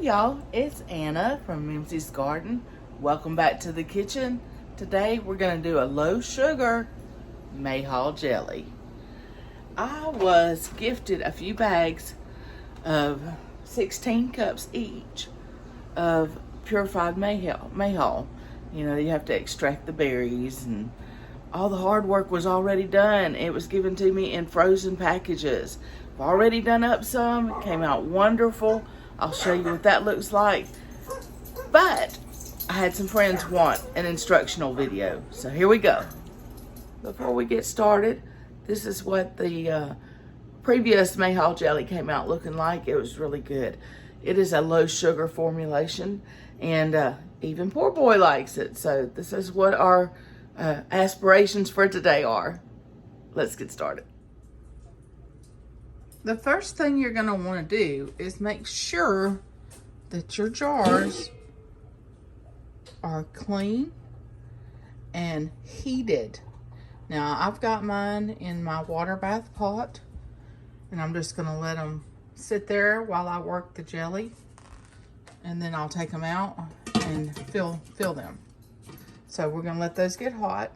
Y'all, it's Anna from Mims's Garden. Welcome back to the kitchen. Today we're going to do a low sugar MayHaw jelly. I was gifted a few bags of 16 cups each of purified MayHaw. You know, you have to extract the berries and all the hard work was already done. It was given to me in frozen packages. I've already done up some. It came out wonderful. I'll show you what that looks like. But I had some friends want an instructional video. So here we go. Before we get started, this is what the previous MayHaw jelly came out looking like. It was really good. It is a low sugar formulation and even poor boy likes it. So this is what our aspirations for today are. Let's get started. The first thing you're going to want to do is make sure that your jars are clean and heated. Now I've got mine in my water bath pot and I'm just going to let them sit there while I work the jelly, and then I'll take them out and fill them. So we're going to let those get hot,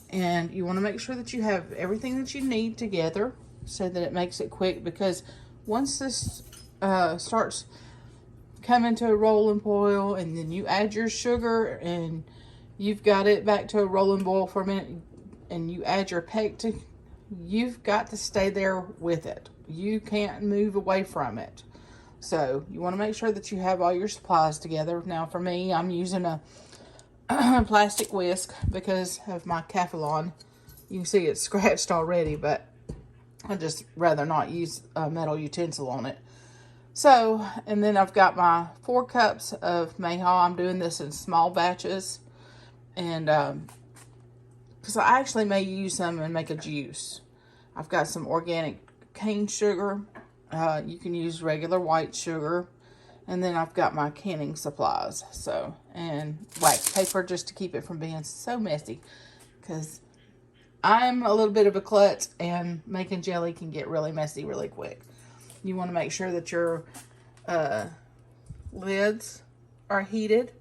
and you want to make sure that you have everything that you need together so that it makes it quick, because once this starts coming to a rolling boil and then you add your sugar and you've got it back to a rolling boil for a minute and you add your pectin, you've got to stay there with it. You can't move away from it. So you want to make sure that you have all your supplies together. Now for me, I'm using a plastic whisk because of my Calphalon. You can see it's scratched already, but I just rather not use a metal utensil on it. So, and then I've got my 4 cups of MayHaw. I'm doing this in small batches, and because I actually may use some and make a juice. I've got some organic cane sugar. You can use regular white sugar. And then I've got my canning supplies, so, and wax paper just to keep it from being so messy, because I'm a little bit of a klutz and making jelly can get really messy really quick. You want to make sure that your lids are heated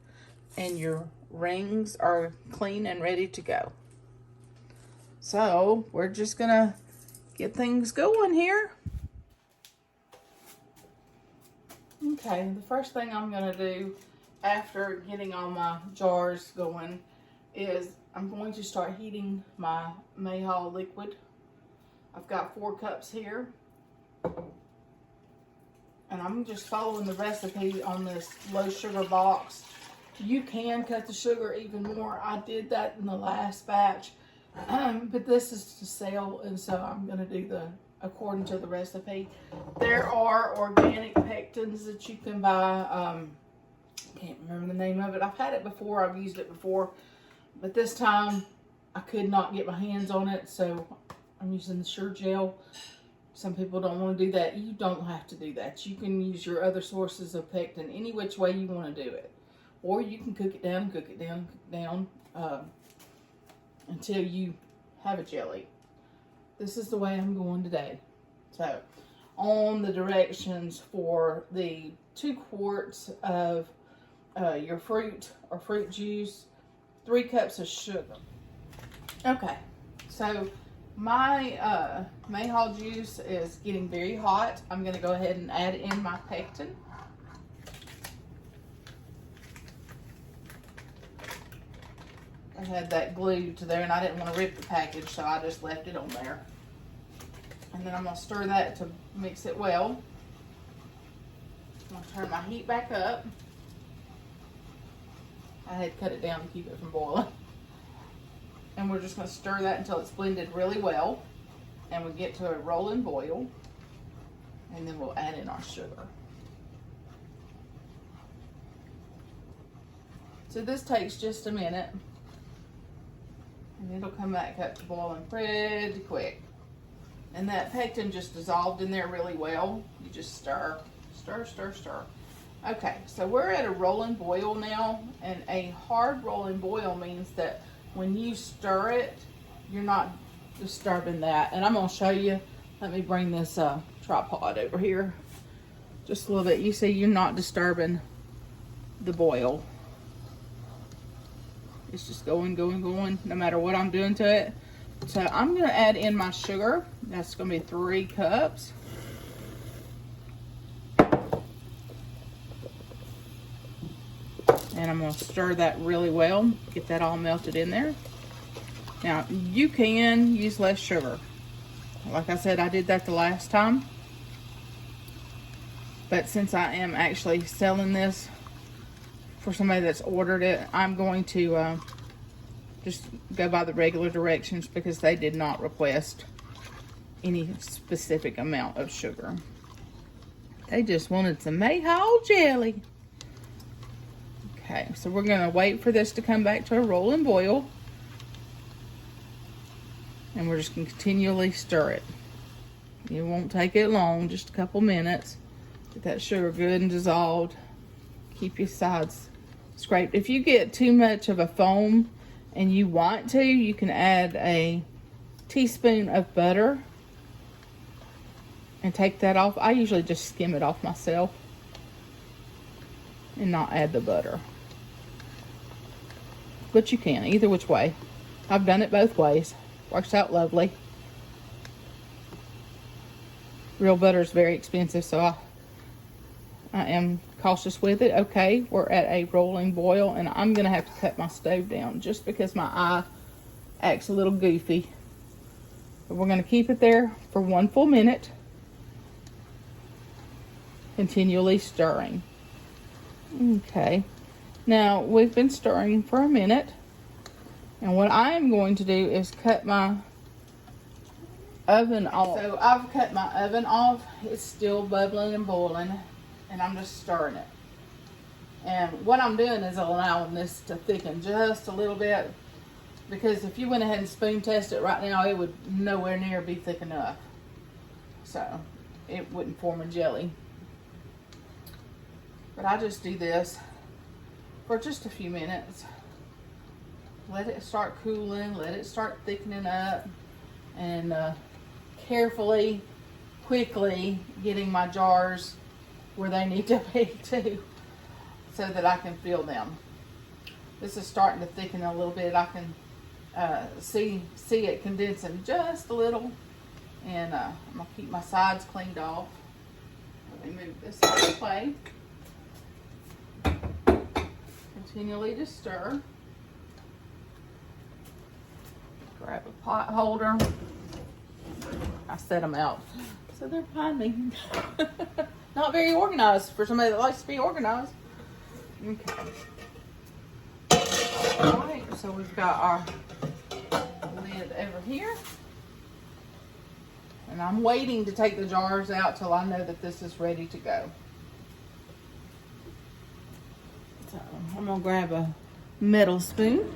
and your rings are clean and ready to go. So we're just gonna get things going here. Okay, the first thing I'm going to do after getting all my jars going is I'm going to start heating my MayHaw liquid. I've got 4 cups here. And I'm just following the recipe on this low sugar box. You can cut the sugar even more. I did that in the last batch. But this is to sell, and so I'm going to do according to the recipe. There are organic pectins that you can buy. Can't remember the name of it. I've had it before. I've used it before. But this time, I could not get my hands on it, so I'm using the Sure Gel. Some people don't want to do that. You don't have to do that. You can use your other sources of pectin any which way you want to do it. Or you can cook it down and cook it down until you have a jelly. This is the way I'm going today. So, on the directions for the 2 quarts of your fruit or fruit juice, 3 cups of sugar. Okay, so my MayHaw juice is getting very hot. I'm going to go ahead and add in my pectin. I had that glued to there and I didn't want to rip the package, so I just left it on there. And then I'm going to stir that to mix it well. I'm going to turn my heat back up. I had to cut it down to keep it from boiling. And we're just going to stir that until it's blended really well. And we get to a rolling boil. And then we'll add in our sugar. So this takes just a minute. And it'll come back up to boiling pretty quick. And that pectin just dissolved in there really well. You just stir, stir, stir, stir. Okay, so we're at a rolling boil now. And a hard rolling boil means that when you stir it, you're not disturbing that. And I'm going to show you. Let me bring this tripod over here. Just a little bit. You see, you're not disturbing the boil. It's just going, going, going, no matter what I'm doing to it. So I'm going to add in my sugar. That's going to be 3 cups. And I'm going to stir that really well. Get that all melted in there. Now, you can use less sugar. Like I said, I did that the last time. But since I am actually selling this for somebody that's ordered it, I'm going to just go by the regular directions because they did not request any specific amount of sugar. They just wanted some MayHaw jelly. Okay, so we're going to wait for this to come back to a rolling boil. And we're just going to continually stir it. It won't take it long, just a couple minutes. Get that sugar good and dissolved. Keep your sides scraped. If you get too much of a foam and you want to, you can add a teaspoon of butter and take that off. I usually just skim it off myself and not add the butter. But you can, either which way. I've done it both ways. Works out lovely. Real butter is very expensive, so I am cautious with it. Okay, we're at a rolling boil, and I'm going to have to cut my stove down just because my eye acts a little goofy. But we're going to keep it there for 1 full minute, continually stirring. Okay, now we've been stirring for a minute, and what I am going to do is cut my oven off. So I've cut my oven off. It's still bubbling and boiling, and I'm just stirring it. And what I'm doing is allowing this to thicken just a little bit, because if you went ahead and spoon test it right now, it would nowhere near be thick enough. So it wouldn't form a jelly. But I just do this for just a few minutes. Let it start cooling, let it start thickening up, and carefully, quickly getting my jars where they need to be too, so that I can fill them. This is starting to thicken a little bit. I can see it condensing just a little, and I'm gonna keep my sides cleaned off. Let me move this out of the way. Continually to stir. Grab a pot holder. I set them out so they're behind me. Not very organized for somebody that likes to be organized. Okay. Alright, so we've got our lid over here. And I'm waiting to take the jars out till I know that this is ready to go. So I'm going to grab a metal spoon.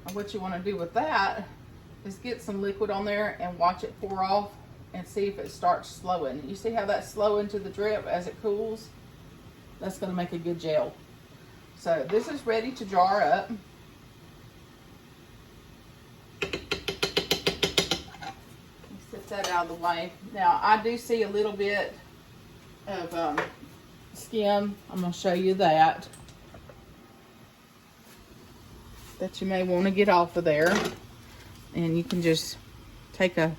And what you want to do with that is get some liquid on there and watch it pour off and see if it starts slowing. You see how that's slowing to the drip as it cools? That's going to make a good gel. So this is ready to jar up. Set that out of the way. Now I do see a little bit of skim. I'm going to show you that you may want to get off of there. And you can just take a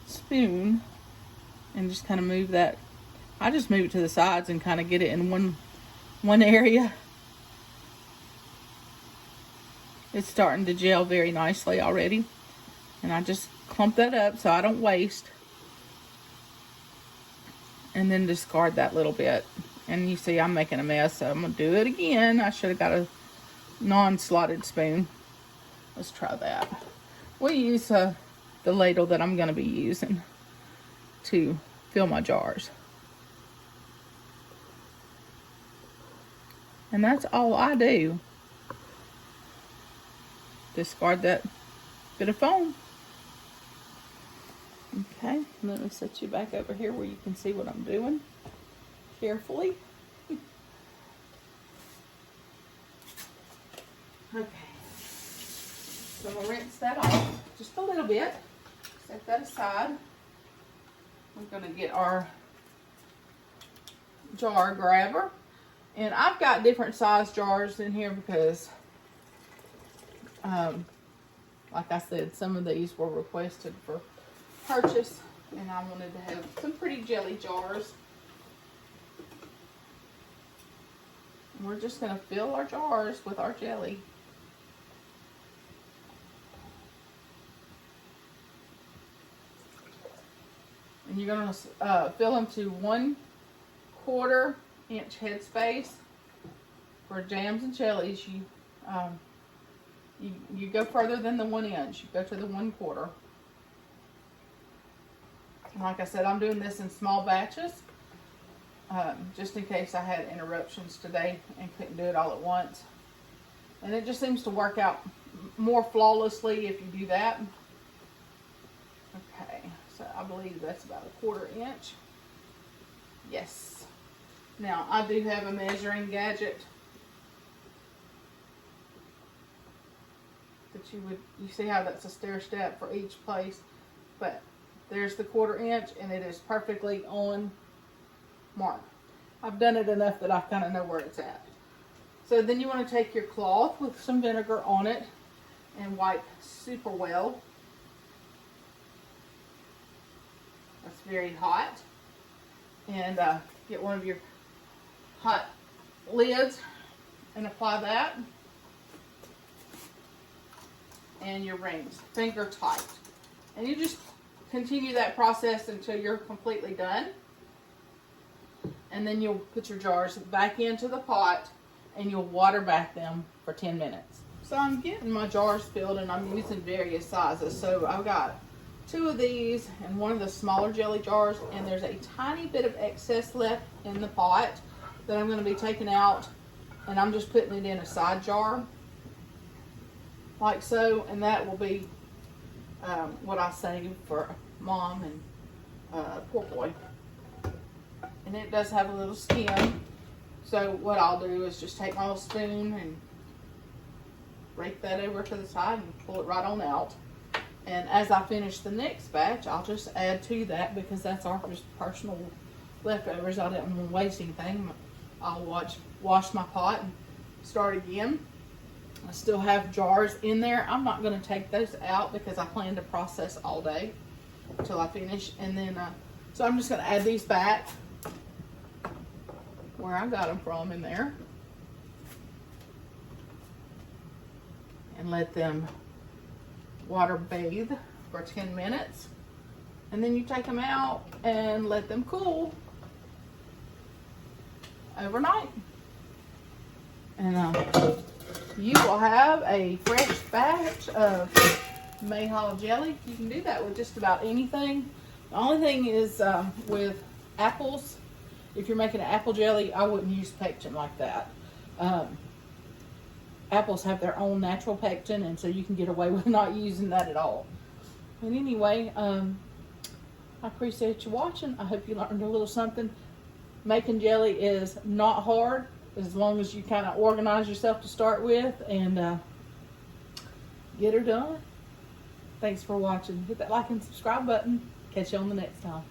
spoon and just kind of move that. I just move it to the sides and kind of get it in one area. It's starting to gel very nicely already. And I just clump that up so I don't waste. And then discard that little bit. And you see I'm making a mess, so I'm going to do it again. I should have got a non-slotted spoon. Let's try that. We'll use the ladle that I'm going to be using to fill my jars. And that's all I do. Discard that bit of foam. Okay, let me set you back over here where you can see what I'm doing carefully. Okay, so I'm going to rinse that off just a little bit. Set that aside. We're going to get our jar grabber. And I've got different size jars in here because, like I said, some of these were requested for purchase. And I wanted to have some pretty jelly jars. And we're just going to fill our jars with our jelly. And you're going to fill them to 1/4 inch headspace. For jams and jellies, you go further than the 1 inch. You go to the 1/4. And like I said, I'm doing this in small batches, just in case I had interruptions today and couldn't do it all at once. And it just seems to work out more flawlessly if you do that. Okay, so I believe that's about 1/4 inch. Yes. Now, I do have a measuring gadget that you see how that's a stair step for each place, but there's the 1/4 inch and it is perfectly on mark. I've done it enough that I kind of know where it's at. So then you want to take your cloth with some vinegar on it and wipe super well. That's very hot. And get one of your hot lids and apply that. And your rings, finger tight. And you just continue that process until you're completely done. And then you'll put your jars back into the pot and you'll water bath them for 10 minutes. So I'm getting my jars filled and I'm using various sizes. So I've got 2 of these and one of the smaller jelly jars, and there's a tiny bit of excess left in the pot that I'm going to be taking out, and I'm just putting it in a side jar like so, and that will be what I save for Mom and poor boy. And it does have a little skim, so what I'll do is just take my little spoon and rake that over to the side and pull it right on out. And as I finish the next batch, I'll just add to that because that's our just personal leftovers. I didn't want to waste anything. I'll wash my pot and start again. I still have jars in there. I'm not going to take those out because I plan to process all day until I finish. And then, so I'm just going to add these back where I got them from in there. And let them water bathe for 10 minutes. And then you take them out and let them cool overnight. And you will have a fresh batch of MayHaw jelly. You can do that with just about anything. The only thing is with apples, if you're making an apple jelly, I wouldn't use pectin like that. Apples have their own natural pectin, and so you can get away with not using that at all. And anyway, I appreciate you watching. I hope you learned a little something. Making jelly is not hard as long as you kind of organize yourself to start with and get her done. Thanks for watching. Hit that like and subscribe button. Catch you on the next time.